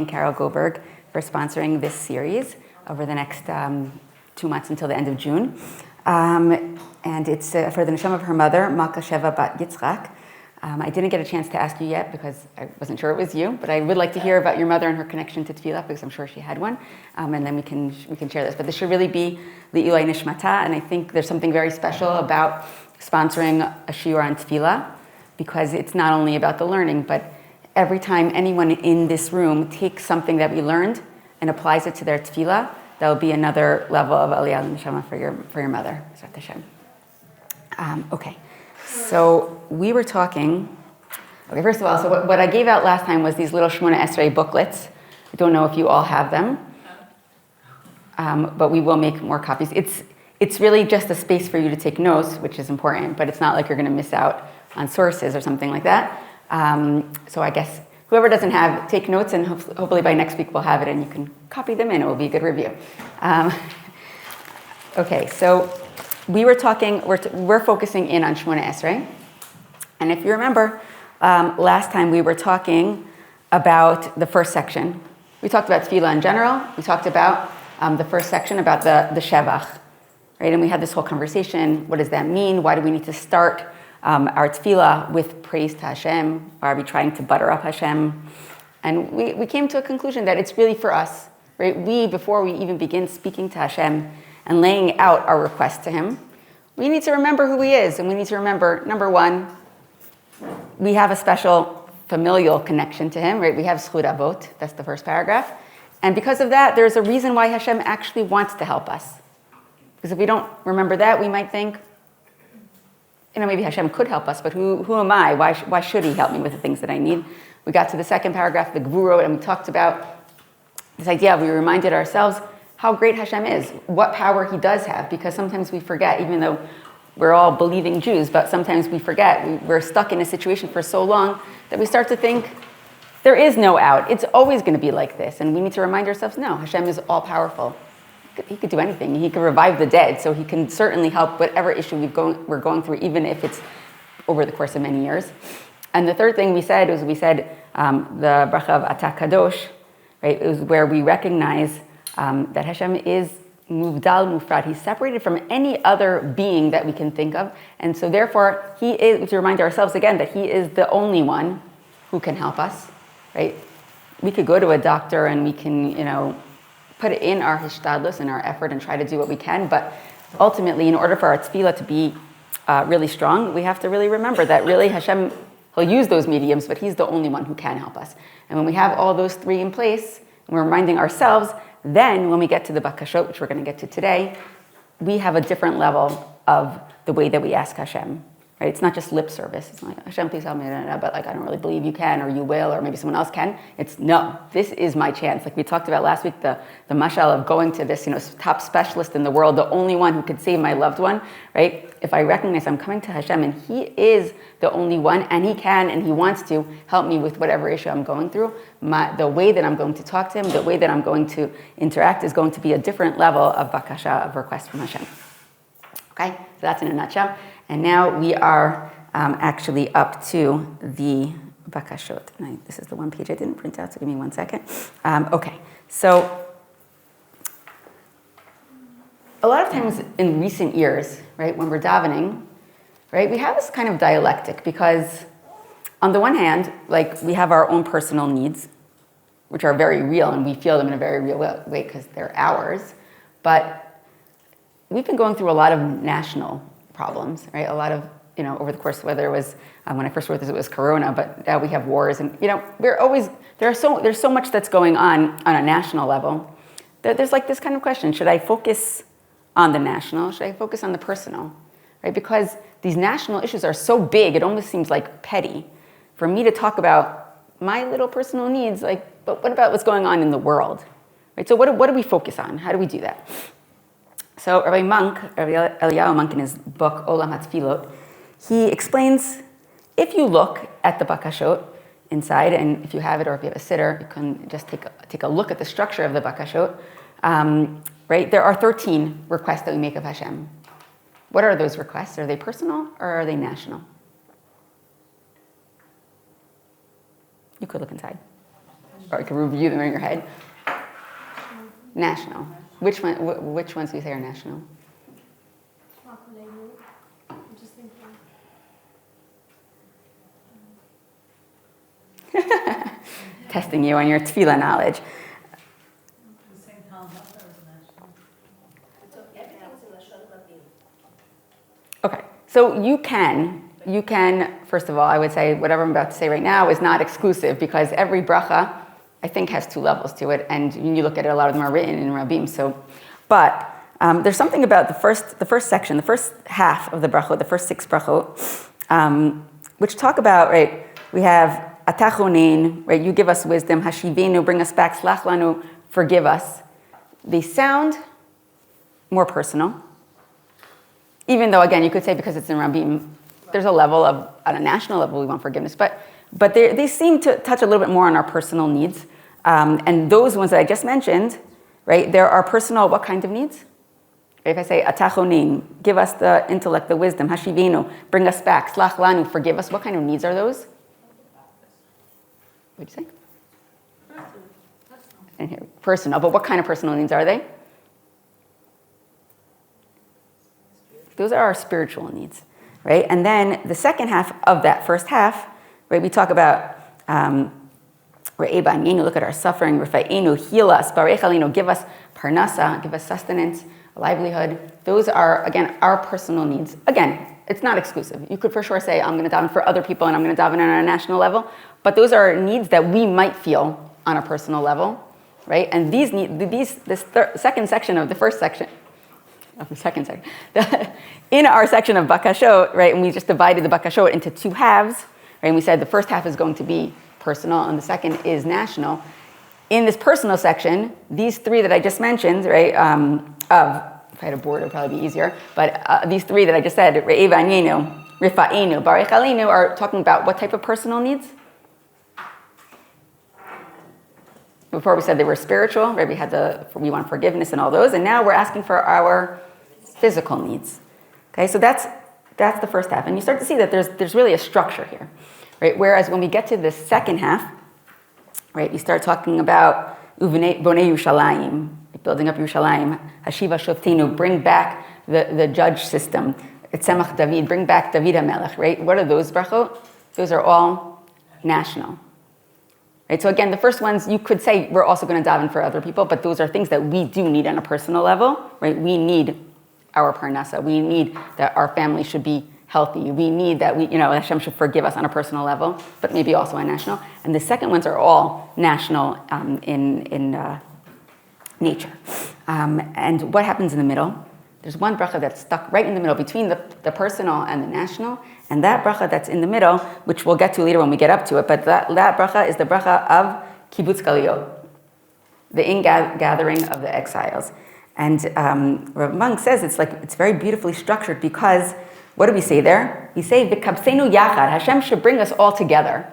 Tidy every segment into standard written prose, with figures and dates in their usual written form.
Carol Goldberg for sponsoring this series over the next 2 months until the end of June. And it's for the neshama of her mother, Malka Sheva Bat Yitzchak. I didn't get a chance to ask you yet because I wasn't sure it was you, but I would like to hear about your mother and her connection to Tefilla because I'm sure she had one. And then we can share this. But this should really be Li'ilai Nishmata, and I think there's something very special about sponsoring a shiur on Tefilla because it's not only about the learning, but every time anyone in this room takes something that we learned and applies it to their tefillah, that will be another level of aliyah l'neshama for your mother. Okay, so we were talking. Okay, first of all, so what I gave out last time was these little Shmona Esrei booklets. I don't know if you all have them, but we will make more copies. It's really just a space for you to take notes, which is important, but it's not like you're going to miss out on sources or something like that. So I guess whoever doesn't have, take notes, and hopefully by next week we'll have it and you can copy them in. It will be a good review. Okay, so we were talking, we're focusing in on Shmona Esrei. And if you remember, last time we were talking about the first section. We talked about Tefillah in general. We talked about the first section about the Shevach, right? And we had this whole conversation. What does that mean? Why do we need to start our tefillah with praise to Hashem? Why are we trying to butter up Hashem? And we came to a conclusion that it's really for us, right? Before we even begin speaking to Hashem and laying out our request to Him, we need to remember who He is. And we need to remember, number one, we have a special familial connection to Him, right? We have zchut avot, that's the first paragraph. And because of that, there's a reason why Hashem actually wants to help us. Because if we don't remember that, we might think, maybe Hashem could help us, but who am I? Why should He help me with the things that I need? We got to the second paragraph, the Gvurot, and we talked about this idea. We reminded ourselves how great Hashem is, what power He does have, because sometimes we forget, even though we're all believing Jews, but sometimes we forget. We're stuck in a situation for so long that we start to think, there is no out. It's always going to be like this. And we need to remind ourselves, no, Hashem is all-powerful. He could do anything. He could revive the dead, so He can certainly help whatever issue we're going through, even if it's over the course of many years. And the third thing we said was the bracha of Atah Kadosh, right? It was where we recognize that Hashem is muvdal mufrad. He's separated from any other being that we can think of, and so therefore He is, to remind ourselves again that He is the only one who can help us, right? We could go to a doctor and we can, put it in our hishtadlus and our effort and try to do what we can, but ultimately, in order for our tefillah to be really strong, we have to really remember that really Hashem, He'll use those mediums, but He's the only one who can help us. And when we have all those three in place, and we're reminding ourselves, then when we get to the bakashot, which we're going to get to today, we have a different level of the way that we ask Hashem. Right? It's not just lip service. It's not like, Hashem, please help me, but I don't really believe you can, or you will, or maybe someone else can. It's no, this is my chance. Like we talked about last week, the mashal of going to this, top specialist in the world, the only one who could save my loved one, right? If I recognize I'm coming to Hashem and He is the only one, and He can and He wants to help me with whatever issue I'm going through, the way that I'm going to talk to Him, the way that I'm going to interact is going to be a different level of bakasha, of request from Hashem. Okay, so that's in a nutshell. And now we are actually up to the bakashot. This is the one page I didn't print out, so give me 1 second. Okay, so a lot of times in recent years, right, when we're davening, right, we have this kind of dialectic because on the one hand, like we have our own personal needs, which are very real, and we feel them in a very real way because they're ours, but we've been going through a lot of national problems, right? A lot of, over the course, whether it was, when I first wrote this, it was Corona, but now we have wars, and, there's so much that's going on a national level. There's like this kind of question, should I focus on the national? Should I focus on the personal, right? Because these national issues are so big, it almost seems like petty. For me to talk about my little personal needs, but what about what's going on in the world, right? So what do we focus on? How do we do that? So Rabbi Eliyahu Monk, in his book, Olam HaTefillot, he explains, if you look at the bakashot inside, and if you have it or if you have a sitter, you can just take a look at the structure of the bakashot, right? There are 13 requests that we make of Hashem. What are those requests? Are they personal or are they national? You could look inside. Or you can review them in your head. National. Which ones do you say are national? I'm just thinking. Testing you on your tefillah knowledge. Okay, so you can, first of all, I would say whatever I'm about to say right now is not exclusive because every bracha, I think, has two levels to it, and when you look at it, a lot of them are written in Rabbim. So, but there's something about the first section, the first half of the brachot, the first 6 brachot, which talk about, right, we have atachonin, right, you give us wisdom, hashivenu, bring us back, slach lanu, forgive us. They sound more personal. Even though, again, you could say because it's in Rabbim, there's a level of, at a national level, we want forgiveness. But they seem to touch a little bit more on our personal needs. And those ones that I just mentioned, right, there are personal, what kind of needs? If I say, atachonin, give us the intellect, the wisdom, hashivenu, bring us back, slach lanu, forgive us, what kind of needs are those? What did you say? And here, personal, but what kind of personal needs are they? Those are our spiritual needs, right? And then the second half of that first half, right, we talk about look at our suffering, heal us, give us parnasa, give us sustenance, a livelihood. Those are, again, our personal needs. Again, it's not exclusive. You could for sure say, I'm going to daven for other people and I'm going to daven on a national level, but those are needs that we might feel on a personal level, right? And this second section of the first section, of the second section, in our section of bakashot, right, and we just divided the bakashot into 2 halves, right, and we said the first half is going to be personal and the second is national. In this personal section, these 3 that I just mentioned, right, if I had a board, it would probably be easier, but these 3 that I just said, re'evanyenu, rifa'enu, barech aleinu, are talking about what type of personal needs? Before we said they were spiritual, right, we want forgiveness and all those, and now we're asking for our physical needs. Okay, so that's the first half, and you start to see that there's really a structure here, right? Whereas when we get to the second half, right, you start talking about bonei Yerushalayim, building up Yerushalayim, hashiva shoftinu, bring back the judge system, etzemach David, bring back David HaMelech, right? What are those brachot? Those are all national. Right, so again, the first ones, you could say we're also going to daven for other people, but those are things that we do need on a personal level, right? We need our parnasa. We need that our family should be healthy. We need that Hashem should forgive us on a personal level, but maybe also on national. And the second ones are all national in nature. And what happens in the middle? There's one bracha that's stuck right in the middle between the personal and the national. And that bracha that's in the middle, which we'll get to later when we get up to it, but that bracha is the bracha of kibbutz galiyot, the in-gathering of the exiles. And Rav Munk says it's very beautifully structured because what do we say there? We say v'kabseinu yachad, Hashem should bring us all together.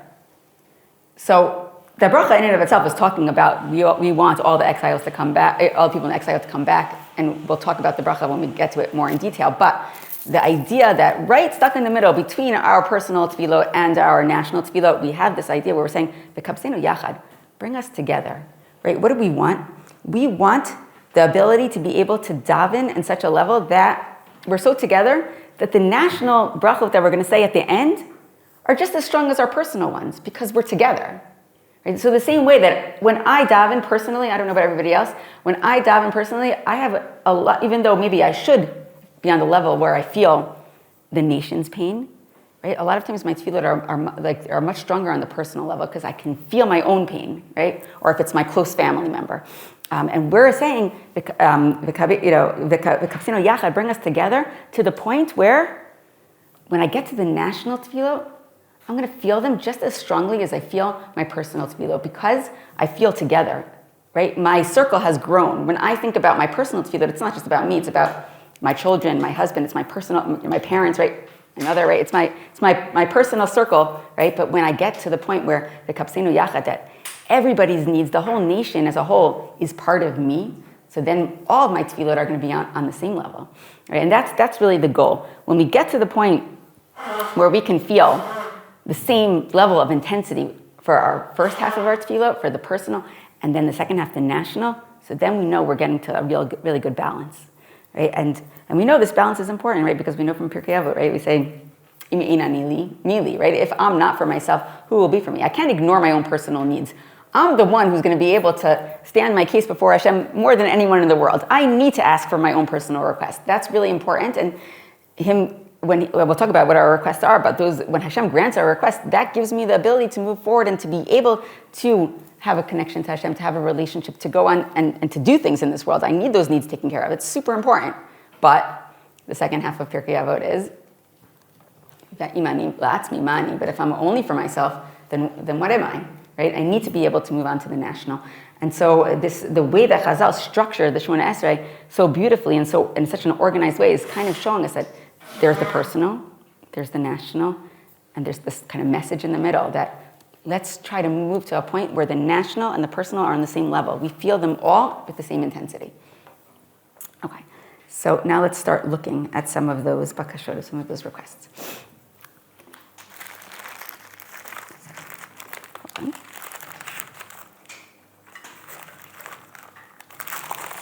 So the bracha in and of itself is talking about we want all the exiles to come back, all the people in exile to come back, and we'll talk about the bracha when we get to it more in detail. But the idea that right stuck in the middle between our personal tefillot and our national tefillot, we have this idea where we're saying, v'kabseinu yachad, bring us together, right? What do we want? We want the ability to be able to daven in such a level that we're so together that the national brachot that we're going to say at the end are just as strong as our personal ones because we're together. Right? So the same way that when I daven personally, I don't know about everybody else, when I daven personally, I have a lot, even though maybe I should be on the level where I feel the nation's pain, right? A lot of times my tefillot are much stronger on the personal level because I can feel my own pain, right? Or if it's my close family member. And we're saying, v'kabseinu yachad, bring us together to the point where when I get to the national tefillot, I'm going to feel them just as strongly as I feel my personal tefillot because I feel together, right? My circle has grown. When I think about my personal tefillot, it's not just about me, it's about my children, my husband, it's my parents, right? Another, right? It's my personal circle, right? But when I get to the point where the v'kabseinu yachad, that everybody's needs, the whole nation as a whole is part of me, so then all of my tefillot are going to be on the same level, right? And that's really the goal. When we get to the point where we can feel the same level of intensity for our first half of our tefillah, for the personal, and then the second half, the national. So then we know we're getting to a really good balance, right? And we know this balance is important, right? Because we know from Pirkei Avot, right? We say, Mili, right? If I'm not for myself, who will be for me? I can't ignore my own personal needs. I'm the one who's going to be able to stand my case before Hashem more than anyone in the world. I need to ask for my own personal request. That's really important. And we'll talk about what our requests are, but when Hashem grants our request, that gives me the ability to move forward and to be able to have a connection to Hashem, to have a relationship, to go on and to do things in this world. I need those needs taken care of. It's super important. But the second half of Pirkei Avot is, but if I'm only for myself, then what am I? Right? I need to be able to move on to the national. And so the way that Chazal structured the Shemona Esrei so beautifully and so in such an organized way is kind of showing us that there's the personal, there's the national, and there's this kind of message in the middle that let's try to move to a point where the national and the personal are on the same level. We feel them all with the same intensity. Okay, so now let's start looking at some of those bakashot, some of those requests.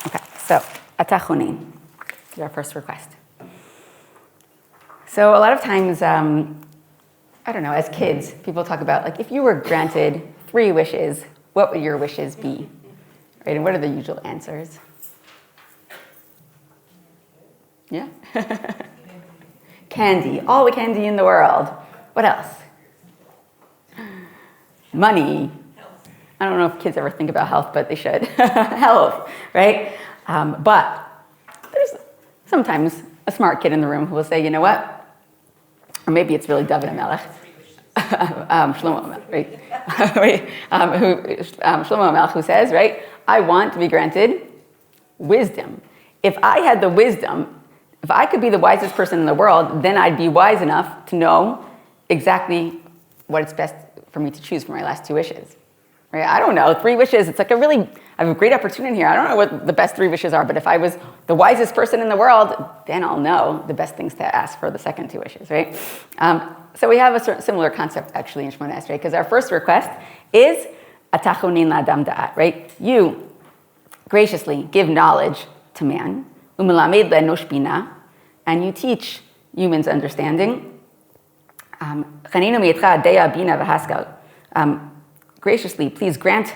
Okay, so atachonin is our first request. So a lot of times, I don't know, as kids, people talk about, like, if you were granted 3 wishes, what would your wishes be? Right, and what are the usual answers? Yeah? Candy, all the candy in the world. What else? Money. I don't know if kids ever think about health, but they should. Health, right? But there's sometimes a smart kid in the room who will say, you know what? Or maybe it's really David HaMelech. Shlomo HaMelech, right? Shlomo HaMelech who says, right? I want to be granted wisdom. If I had the wisdom, if I could be the wisest person in the world, then I'd be wise enough to know exactly what it's best for me to choose for my last 2 wishes. Right? I don't know, 3 wishes, it's like I have a great opportunity here. I don't know what the best 3 wishes are, but if I was the wisest person in the world, then I'll know the best things to ask for the second 2 wishes, right? So we have a similar concept actually in Shemona Esrei, because our first request is atachonin la'adam da'at, right? You graciously give knowledge to man, umelamed le'enosh bina, and you teach humans understanding. Chaninu me'itcha deya bina v'haskal. Graciously, please grant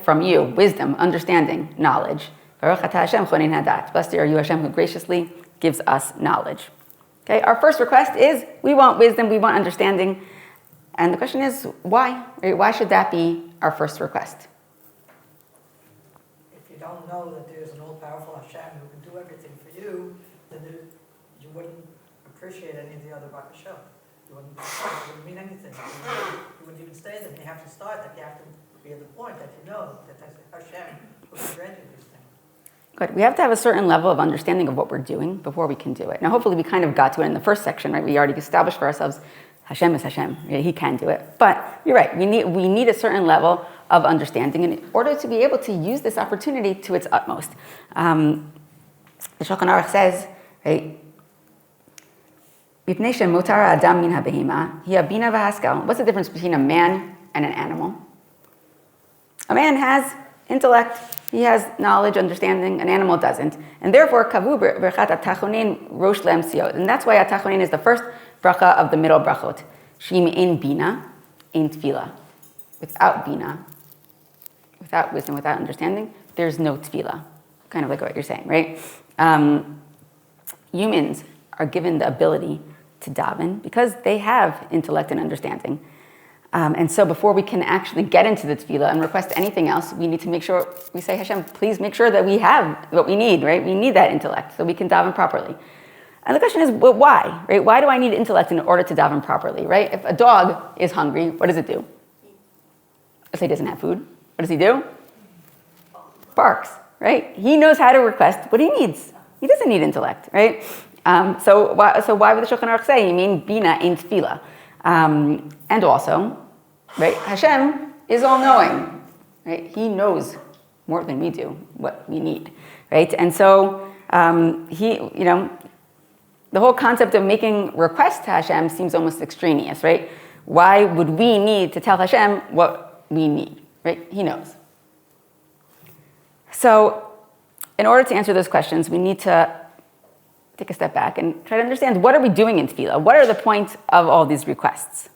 from you wisdom, understanding, knowledge. Baruch atah Hashem chonin hadat. Blessed are you, Hashem, who graciously gives us knowledge. Okay, our first request is we want wisdom, we want understanding. And the question is, why? Why should that be our first request? If you don't know that there's an all-powerful Hashem who can do everything for you, then you wouldn't appreciate any of the other bakashot. It wouldn't mean anything. You wouldn't even stay there. You have to start that. You have to be at the point that you know that there's Hashem who can grant you these things. Good. We have to have a certain level of understanding of what we're doing before we can do it. Now, hopefully we kind of got to it in the first section, right? We already established for ourselves, Hashem is Hashem. Right? He can do it. But you're right. We need a certain level of understanding in order to be able to use this opportunity to its utmost. The Shulchan Aruch says, right, what's the difference between a man and an animal? A man has intellect, he has knowledge, understanding, an animal doesn't. And therefore, kavu berchat atachonin rosh le'emsiot. And that's why atachonin is the first bracha of the middle brachot. Shim ein bina, ein tefillah. Without bina, without wisdom, without understanding, there's no tefillah. Kind of like what you're saying, right? Humans are given the ability to daven because they have intellect and understanding. And so before we can actually get into the tefillah and request anything else, we need to make sure, we say, Hashem, please make sure that we have what we need, right? We need that intellect so we can daven properly. And the question is, well, why, right? Why do I need intellect in order to daven properly, right? If a dog is hungry, what does it do? Let's say it doesn't have food. What does he do? Barks, right? He knows how to request what he needs. He doesn't need intellect, right? So why would the Shulchan Aruch say, you mean bina in tefillah? And also, right, Hashem is all-knowing, right? He knows more than we do what we need, right? And so the whole concept of making requests to Hashem seems almost extraneous, right? Why would we need to tell Hashem what we need, right? He knows. So in order to answer those questions, we need to take a step back and try to understand, what are we doing in Tefillah? What are the points of all these requests?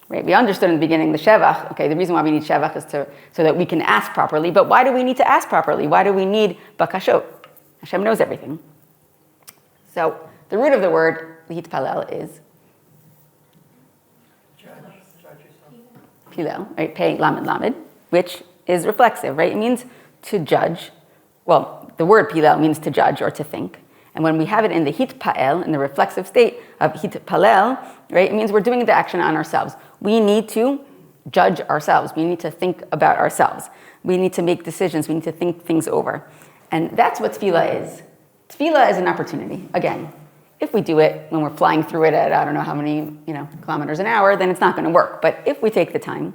Right? We understood in the beginning the Shevach. Okay, the reason why we need Shevach is so that we can ask properly. But why do we need to ask properly? Why do we need bakashot? Hashem knows everything. So the root of the word hitpalel is Judge yourself. pilel, right? Pei lamed lamed, which is reflexive, right? It means to judge. Well, the word pilel means to judge or to think. And when we have it in the hitpael, in the reflexive state of hitpalel, right, it means we're doing the action on ourselves. We need to judge ourselves. We need to think about ourselves. We need to make decisions. We need to think things over. And that's what tefillah is. Tefillah is an opportunity. Again, if we do it when we're flying through it at I don't know how many kilometers an hour, then it's not going to work. But if we take the time,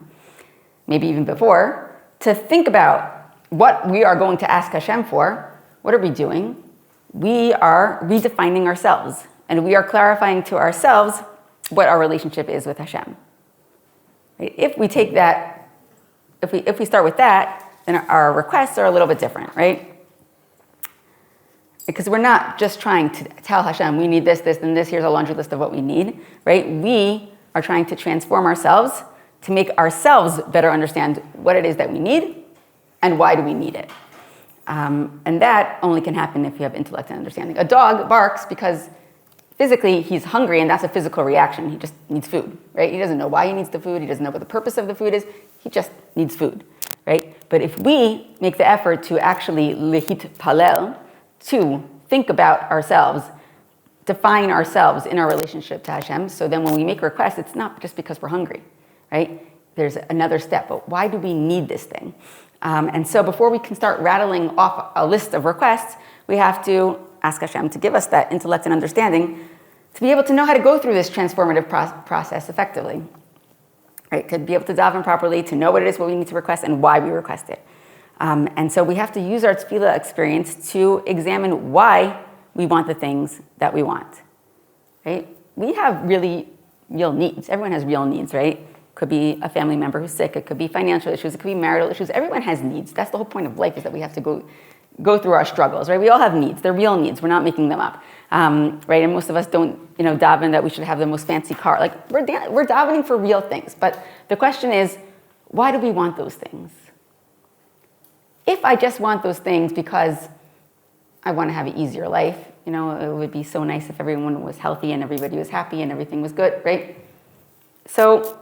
maybe even before, to think about what we are going to ask Hashem for, what are we doing? We are redefining ourselves, and we are clarifying to ourselves what our relationship is with Hashem. Right? If we take that, if we start with that, then our requests are a little bit different, right? Because we're not just trying to tell Hashem, we need this, this, and this, here's a laundry list of what we need, right? We are trying to transform ourselves to make ourselves better understand what it is that we need and why do we need it. And that only can happen if you have intellect and understanding. A dog barks because physically he's hungry, and that's a physical reaction. He just needs food, right? He doesn't know why he needs the food. He doesn't know what the purpose of the food is. He just needs food, right? But if we make the effort to actually lehit palel, to think about ourselves, define ourselves in our relationship to Hashem, so then when we make requests, it's not just because we're hungry, right? There's another step, but why do we need this thing? And so before we can start rattling off a list of requests, we have to ask Hashem to give us that intellect and understanding to be able to know how to go through this transformative process effectively, right? To be able to daven properly, to know what it is, what we need to request, and why we request it. And so we have to use our tefillah experience to examine why we want the things that we want, right? We have really real needs. Everyone has real needs, right? Could be a family member who's sick. It could be financial issues. It could be marital issues. Everyone has needs. That's the whole point of life, is that we have to go through our struggles, right? We all have needs. They're real needs. We're not making them up, right? And most of us don't, daven that we should have the most fancy car. Like we're davening for real things. But the question is, why do we want those things? If I just want those things because I want to have an easier life, it would be so nice if everyone was healthy and everybody was happy and everything was good, right? So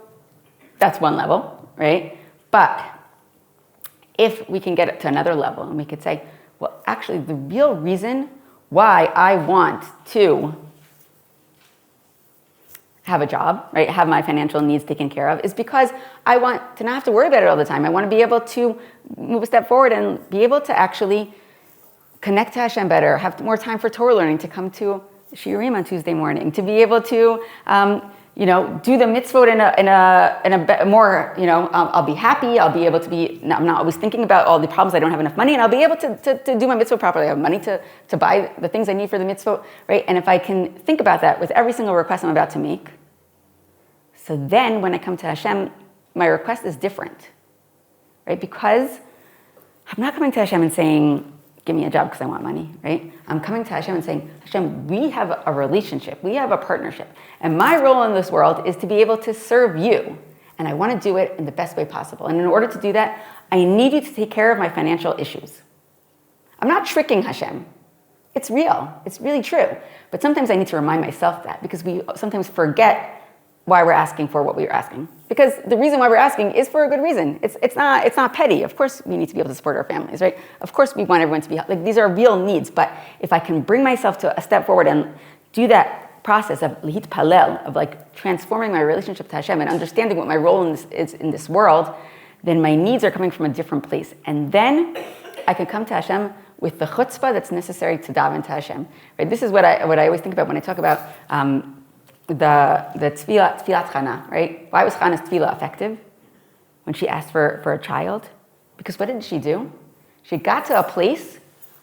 that's one level, right? But if we can get it to another level and we could say, well, actually the real reason why I want to have a job, right, have my financial needs taken care of, is because I want to not have to worry about it all the time. I want to be able to move a step forward and be able to actually connect to Hashem better, have more time for Torah learning, to come to Shiurim on Tuesday morning, to be able to, do the mitzvot in a more, I'll be happy. I'll be able to be. I'm not always thinking about all the problems. I don't have enough money, and I'll be able to do my mitzvot properly. I have money to buy the things I need for the mitzvot, right? And if I can think about that with every single request I'm about to make, so then when I come to Hashem, my request is different, right? Because I'm not coming to Hashem and saying, give me a job because I want money, right? I'm coming to Hashem and saying, Hashem, we have a relationship, we have a partnership, and my role in this world is to be able to serve you, and I want to do it in the best way possible. And in order to do that, I need you to take care of my financial issues. I'm not tricking Hashem. It's real. It's really true. But sometimes I need to remind myself that, because we sometimes forget why we're asking for what we are asking. Because the reason why we're asking is for a good reason. It's not petty. Of course we need to be able to support our families, right? Of course we want everyone to be, like, these are real needs. But if I can bring myself to a step forward and do that process of lihit palel, of like transforming my relationship to Hashem and understanding what my role is in this world, then my needs are coming from a different place. And then I can come to Hashem with the chutzpah that's necessary to daven to Hashem. Right? This is what I always think about when I talk about the tefillat Chana, right? Why was Chana's tefillah effective when she asked for a child? Because what did she do? She got to a place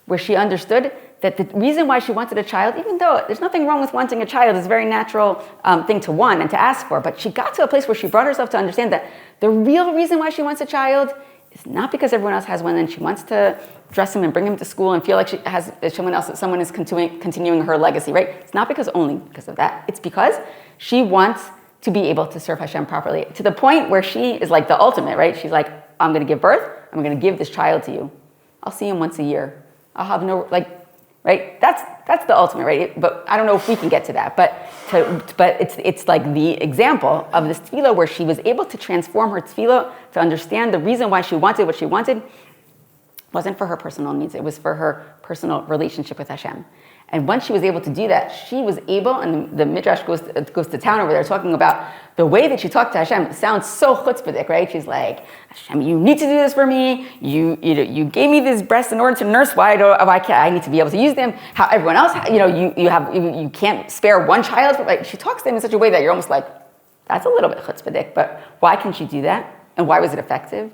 where she understood that the reason why she wanted a child, even though there's nothing wrong with wanting a child, it's a very natural thing to want and to ask for, but she got to a place where she brought herself to understand that the real reason why she wants a child is not because everyone else has one and she wants to dress him and bring him to school and feel like she has someone is continuing her legacy, right? It's not only because of that. It's because she wants to be able to serve Hashem properly to the point where she is like the ultimate, right? She's like, I'm going to give birth. I'm going to give this child to you. I'll see him once a year. I'll have no, right? That's the ultimate, right? But I don't know if we can get to that. But it's like the example of this tefillah where she was able to transform her tefillah to understand the reason why she wanted what she wanted wasn't for her personal needs. It was for her personal relationship with Hashem. And once she was able to do that, she was able, and the Midrash goes to town over there talking about the way that she talked to Hashem. It sounds so chutzpahdik, right? She's like, Hashem, you need to do this for me. You gave me these breasts in order to nurse. I need to be able to use them. How everyone else, you can't spare one child. She talks to them in such a way that you're almost like, that's a little bit chutzpahdik, but why can she do that? And why was it effective?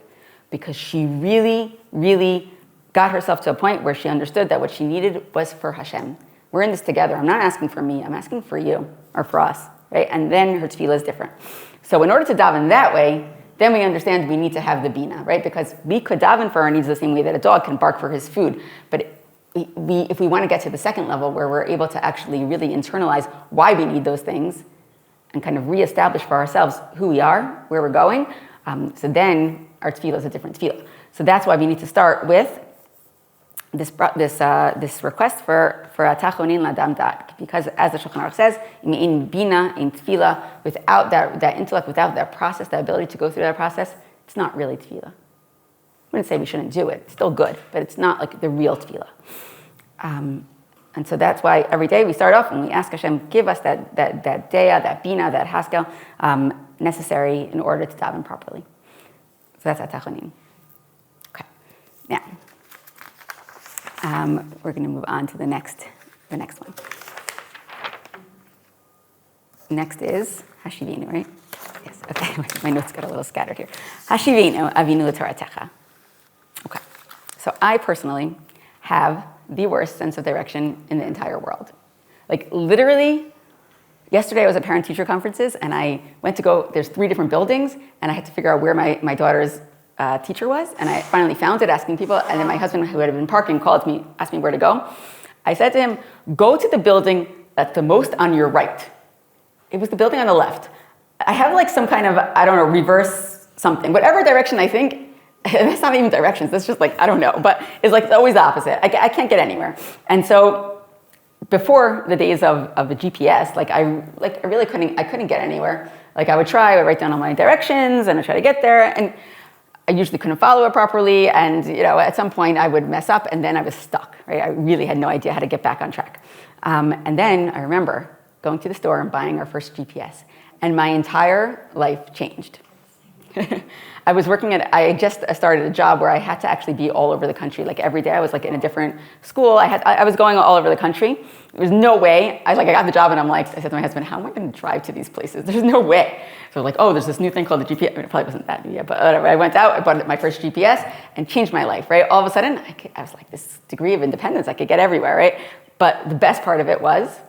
Because she really, really got herself to a point where she understood that what she needed was for Hashem. We're in this together. I'm not asking for me. I'm asking for you or for us, right? And then her tefillah is different. So in order to daven that way, then we understand we need to have the bina, right? Because we could daven for our needs the same way that a dog can bark for his food. But if we want to get to the second level where we're able to actually really internalize why we need those things and kind of reestablish for ourselves who we are, where we're going, so then our tefillah is a different tefillah. So that's why we need to start with this request for atachonin ladam dat, because as the Shulchan Aruch says, in bina, in tefillah, without that intellect, without that process, that ability to go through that process, it's not really tefillah. I wouldn't say we shouldn't do it. It's still good, but it's not like the real tefillah. And so that's why every day we start off and we ask Hashem, give us that deya, that bina, that haskel necessary in order to daven properly. So that's atachonin. Okay, now. We're going to move on to the next one. Next is Hashivinu, right? Yes, okay, my notes got a little scattered here. Hashivinu, avinu l'toratecha. Okay, so I personally have the worst sense of direction in the entire world. Like literally, yesterday I was at parent-teacher conferences and I went to go, there's 3 different buildings and I had to figure out where my daughter's teacher was, and I finally found it asking people, and then my husband, who had been parking, called me, asked me where to go. I said to him, go to the building that's the most on your right. It was the building on the left. I have like some kind of, I don't know, reverse something. Whatever direction I think, that's not even directions, that's just like, I don't know, but it's like always the opposite. I can't get anywhere. And so before the days of the GPS, I really couldn't get anywhere. Like I would write down all my directions and I'd try to get there, and I usually couldn't follow it properly, and at some point I would mess up, and then I was stuck. Right? I really had no idea how to get back on track. And then I remember going to the store and buying our first GPS, and my entire life changed. I just started a job where I had to actually be all over the country. Like every day I was like in a different school. I was going all over the country. There was no way. I got the job and I said to my husband, how am I going to drive to these places? There's no way. So there's this new thing called the GPS. I mean, it probably wasn't that new yet, but whatever. I went out, I bought my first GPS and changed my life, right? All of a sudden, I was like this degree of independence. I could get everywhere, right? But the best part of it was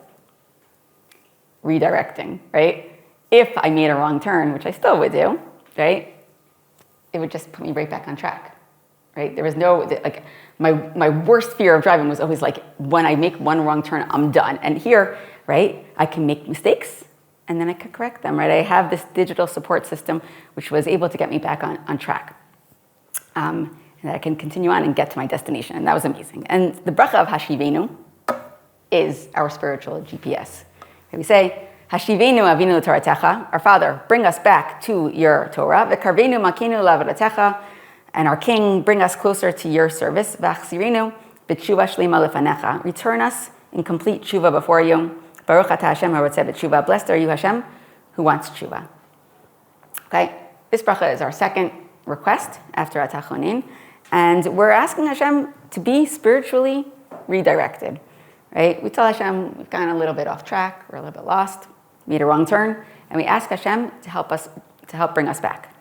redirecting, right? If I made a wrong turn, which I still would do, right? It would just put me right back on track, right? There was no, my worst fear of driving was always when I make one wrong turn, I'm done. And here, right, I can make mistakes and then I could correct them, right? I have this digital support system which was able to get me back on track. And that I can continue on and get to my destination. And that was amazing. And the bracha of Hashivenu is our spiritual GPS. We say, Hashivenu avinu l'toratecha, our Father, bring us back to your Torah. V'karvenu makinu l'avodatecha, and our King, bring us closer to your service. V'achzirenu b'tshuva shlima lefanecha, return us in complete tshuva before you. Baruch atah Hashem harotzeh b'tshuva, blessed are you Hashem, who wants tshuva. Okay, this bracha is our second request after atachonin, and we're asking Hashem to be spiritually redirected. Right? We tell Hashem we've gone a little bit off track, we're a little bit lost, made a wrong turn, and we ask Hashem to help bring us back.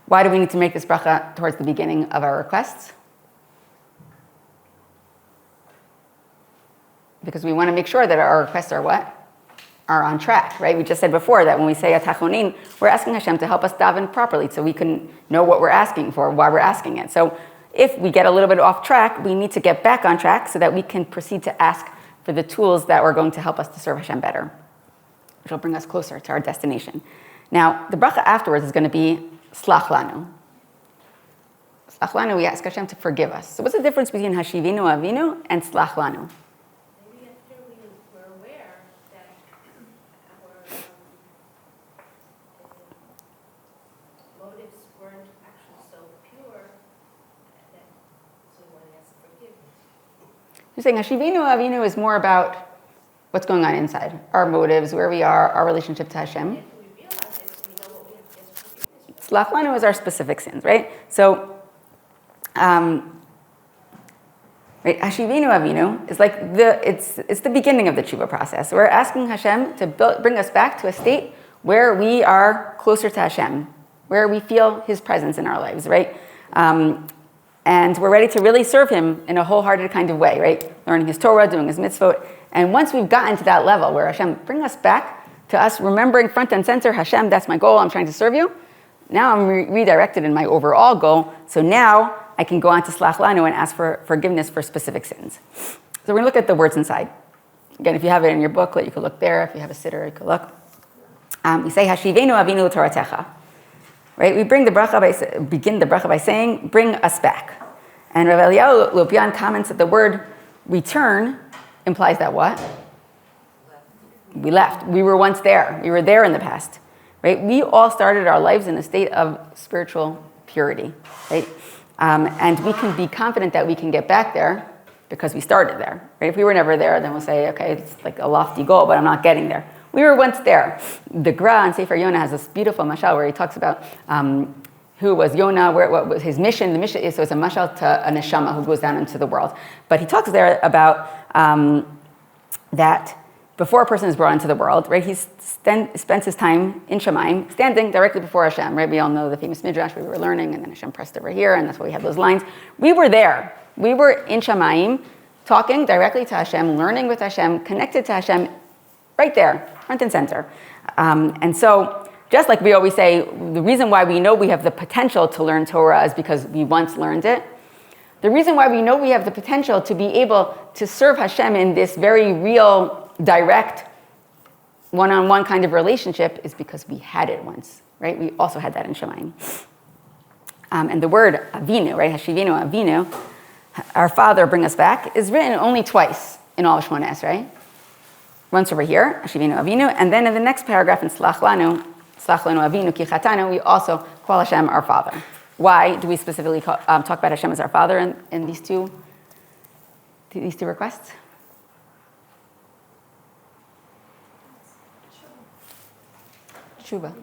Why do we need to make this bracha towards the beginning of our requests? Because we want to make sure that our requests are what? Are on track, right? We just said before that when we say atachonin, we're asking Hashem to help us daven properly so we can know what we're asking for, why we're asking it. So if we get a little bit off track, we need to get back on track so that we can proceed to ask for the tools that are going to help us to serve Hashem better, which will bring us closer to our destination. Now, the bracha afterwards is going to be slach lanu. Slach lanu, we ask Hashem to forgive us. So what's the difference between hashivinu avinu and slach lanu? Maybe after we were aware that our motives weren't actually so pure, that so we want to ask forgiveness. You're saying hashivinu avinu is more about what's going on inside, our motives, where we are, our relationship to Hashem. If we realize it, we know what we have to ask forgiveness for. Slach lanu is our specific sins, right? So, right, hashivinu avinu is like it's the beginning of the tshuva process. We're asking Hashem to bring us back to a state where we are closer to Hashem, where we feel His presence in our lives, right? And we're ready to really serve Him in a wholehearted kind of way, right? Learning His Torah, doing His mitzvot. And once we've gotten to that level where Hashem, bring us back to us remembering front and center, Hashem, that's my goal, I'm trying to serve you. Now I'm redirected in my overall goal. So now I can go on to slach lanu and ask for forgiveness for specific sins. So we're going to look at the words inside. Again, if you have it in your booklet, you can look there. If you have a sitter, you can look. We say, Hashivenu avinu toratecha. Right? We begin the bracha by saying, bring us back. And Rav Eliyahu Lopian comments that the word return implies that what? We left. We were once there. We were there in the past. Right? We all started our lives in a state of spiritual purity. Right? And we can be confident that we can get back there because we started there. Right? If we were never there, then we'll say, okay, it's like a lofty goal, but I'm not getting there. We were once there. The Gra on Sefer Yonah has this beautiful mashal where he talks about who was Yonah, what was his mission. The mission is, so it's a mashal to a neshama who goes down into the world. But he talks there about that before a person is brought into the world, right, he spends his time in Shemaim, standing directly before Hashem, right? We all know the famous midrash where we were learning, and then Hashem pressed over here, and that's why we have those lines. We were there. We were in Shemaim, talking directly to Hashem, learning with Hashem, connected to Hashem, right there, front and center. And so, just like we always say, the reason why we know we have the potential to learn Torah is because we once learned it. The reason why we know we have the potential to be able to serve Hashem in this very real, direct, one-on-one kind of relationship is because we had it once, right? We also had that in Shemaim. And the word avinu, right, hashivinu avinu, our Father, bring us back, is written only twice in all of Shmona Esrei. Once over here, hashivinu avinu, and then in the next paragraph in slach lanu avinu ki chatanu, we also call Hashem our Father. Why do we specifically talk about Hashem as our Father in these two requests? Tshuva.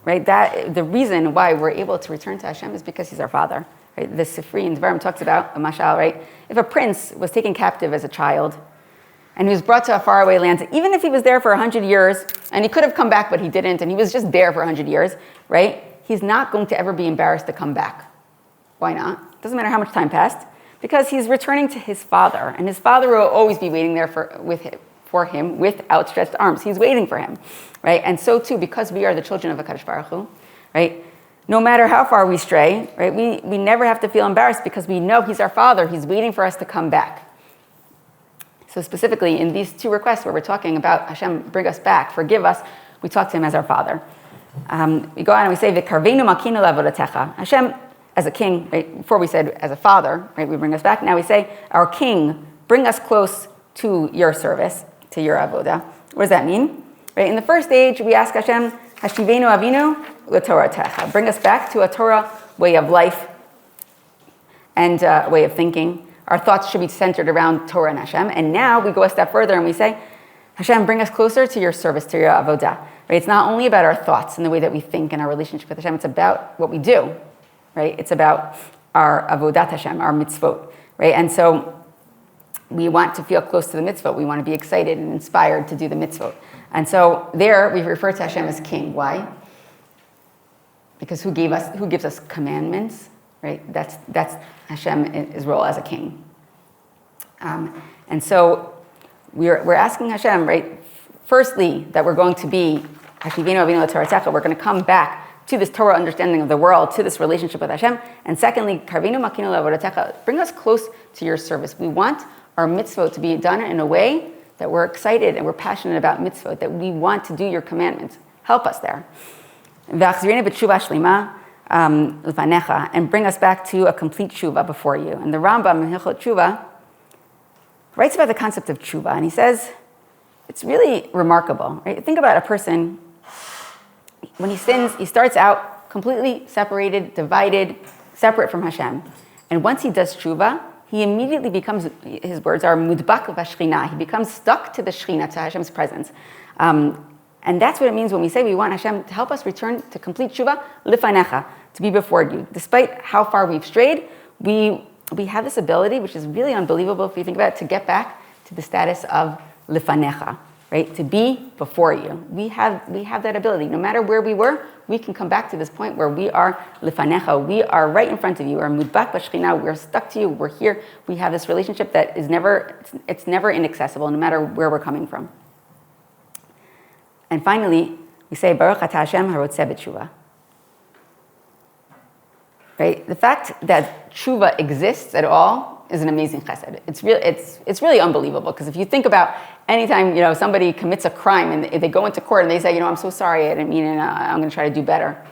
Right? That the reason why we're able to return to Hashem is because He's our Father. Right? The Sifri in Dvarim talks about a mashal, right? If a prince was taken captive as a child and he was brought to a faraway land, even if he was there for 100 years, and he could have come back, but he didn't, and he was just there for 100 years, right? He's not going to ever be embarrassed to come back. Why not? Doesn't matter how much time passed, because he's returning to his father, and his father will always be waiting there for him with outstretched arms. He's waiting for him, right? And so too, because we are the children of HaKadosh Baruch Hu, right? No matter how far we stray, right? We never have to feel embarrassed because we know He's our Father. He's waiting for us to come back. So specifically in these two requests where we're talking about Hashem, bring us back, forgive us, we talk to Him as our Father. We go on and we say, V'karvenu makinu la'avodatecha. Hashem, as a king, right? Before we said as a father, right? We bring us back. Now we say, our king, bring us close to your service, to your avodah. What does that mean? Right? In the first stage, we ask Hashem, Hashivenu avinu l'toratecha. Bring us back to a Torah way of life and way of thinking. Our thoughts should be centered around Torah and Hashem. And now we go a step further and we say, Hashem, bring us closer to your service, to your avodah. Right? It's not only about our thoughts and the way that we think and our relationship with Hashem. It's about what we do. Right? It's about our avodat Hashem, our mitzvot. Right? And so we want to feel close to the mitzvot. We want to be excited and inspired to do the mitzvot. And so there we refer to Hashem as king. Why? Because who gives us commandments? Right? That's Hashem's role as a king. And so we're asking Hashem, right? Firstly, that we're going to be, we're going to come back to this Torah understanding of the world, to this relationship with Hashem. And secondly, bring us close to your service. We want our mitzvot to be done in a way that we're excited and we're passionate about mitzvot, that we want to do your commandments. Help us there. And bring us back to a complete tshuva before you. And the Rambam in Hilchot Tshuva writes about the concept of tshuva, and he says, it's really remarkable. Right? Think about a person, when he sins, he starts out completely separated, divided, separate from Hashem. And once he does tshuva, he immediately becomes, his words are mudbak v'shchina. He becomes stuck to the shchina, to Hashem's presence. And that's what it means when we say we want Hashem to help us return to complete tshuva, lifanecha, to be before you. Despite how far we've strayed, we have this ability, which is really unbelievable if you think about it, to get back to the status of lifanecha, right? To be before you. We have that ability. No matter where we were, we can come back to this point where we are lifanecha. We are right in front of you. We're mudbak b'shchina. We're stuck to you. We're here. We have this relationship that is never inaccessible, no matter where we're coming from. And finally, we say, Baruch Ata Hashem harotzeh b'tshuva. Right? The fact that tshuva exists at all is an amazing chesed. It's really unbelievable, because if you think about anytime somebody commits a crime and they go into court and they say, I'm so sorry, I didn't mean it, I'm going to try to do better.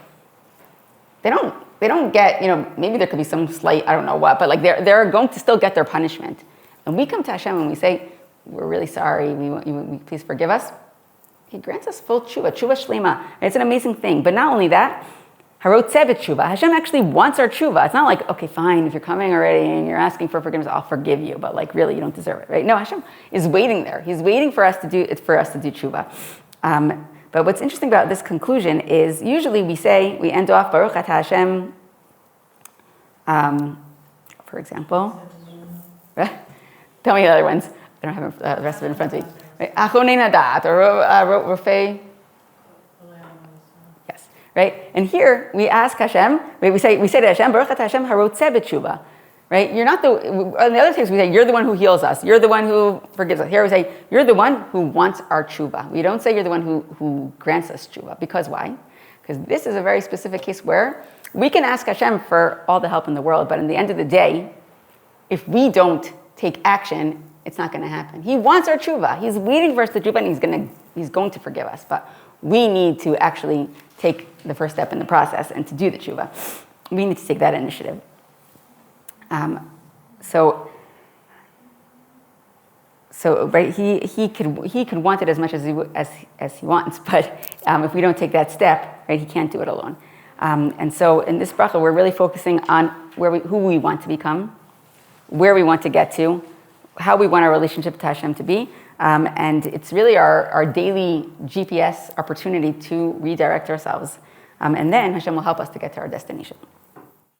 They don't get, maybe there could be some slight, I don't know what, but like they're going to still get their punishment. And we come to Hashem and we say, we're really sorry, we please forgive us. He grants us full tshuva shlema. It's an amazing thing. But not only that, harotzeh b'tshuva. Hashem actually wants our tshuva. It's not like, okay, fine, if you're coming already and you're asking for forgiveness, I'll forgive you. But like, really, you don't deserve it, right? No, Hashem is waiting there. He's waiting for us to do tshuva. But what's interesting about this conclusion is usually we end off Baruch Ata Hashem. For example, tell me the other ones. I don't have the rest of it in front of me. Achonei nadat, or Rofei. Yes, right? And here we ask Hashem, right? We say to Hashem, Baruch Ata Hashem harotzeh b'tshuva. Right? You're not on the other case we say, you're the one who heals us. You're the one who forgives us. Here we say, you're the one who wants our tshuva. We don't say you're the one who grants us tshuva. Because why? Because this is a very specific case where we can ask Hashem for all the help in the world, but in the end of the day, if we don't take action, it's not going to happen. He wants our tshuva. He's waiting for us to tshuva, and he's going to forgive us. But we need to actually take the first step in the process and to do the tshuva. We need to take that initiative. So right, he could want it as much as he wants, but if we don't take that step, right, he can't do it alone. And so in this bracha, we're really focusing on who we want to become, where we want to get to, how we want our relationship to Hashem to be, and it's really our daily GPS opportunity to redirect ourselves, and then Hashem will help us to get to our destination.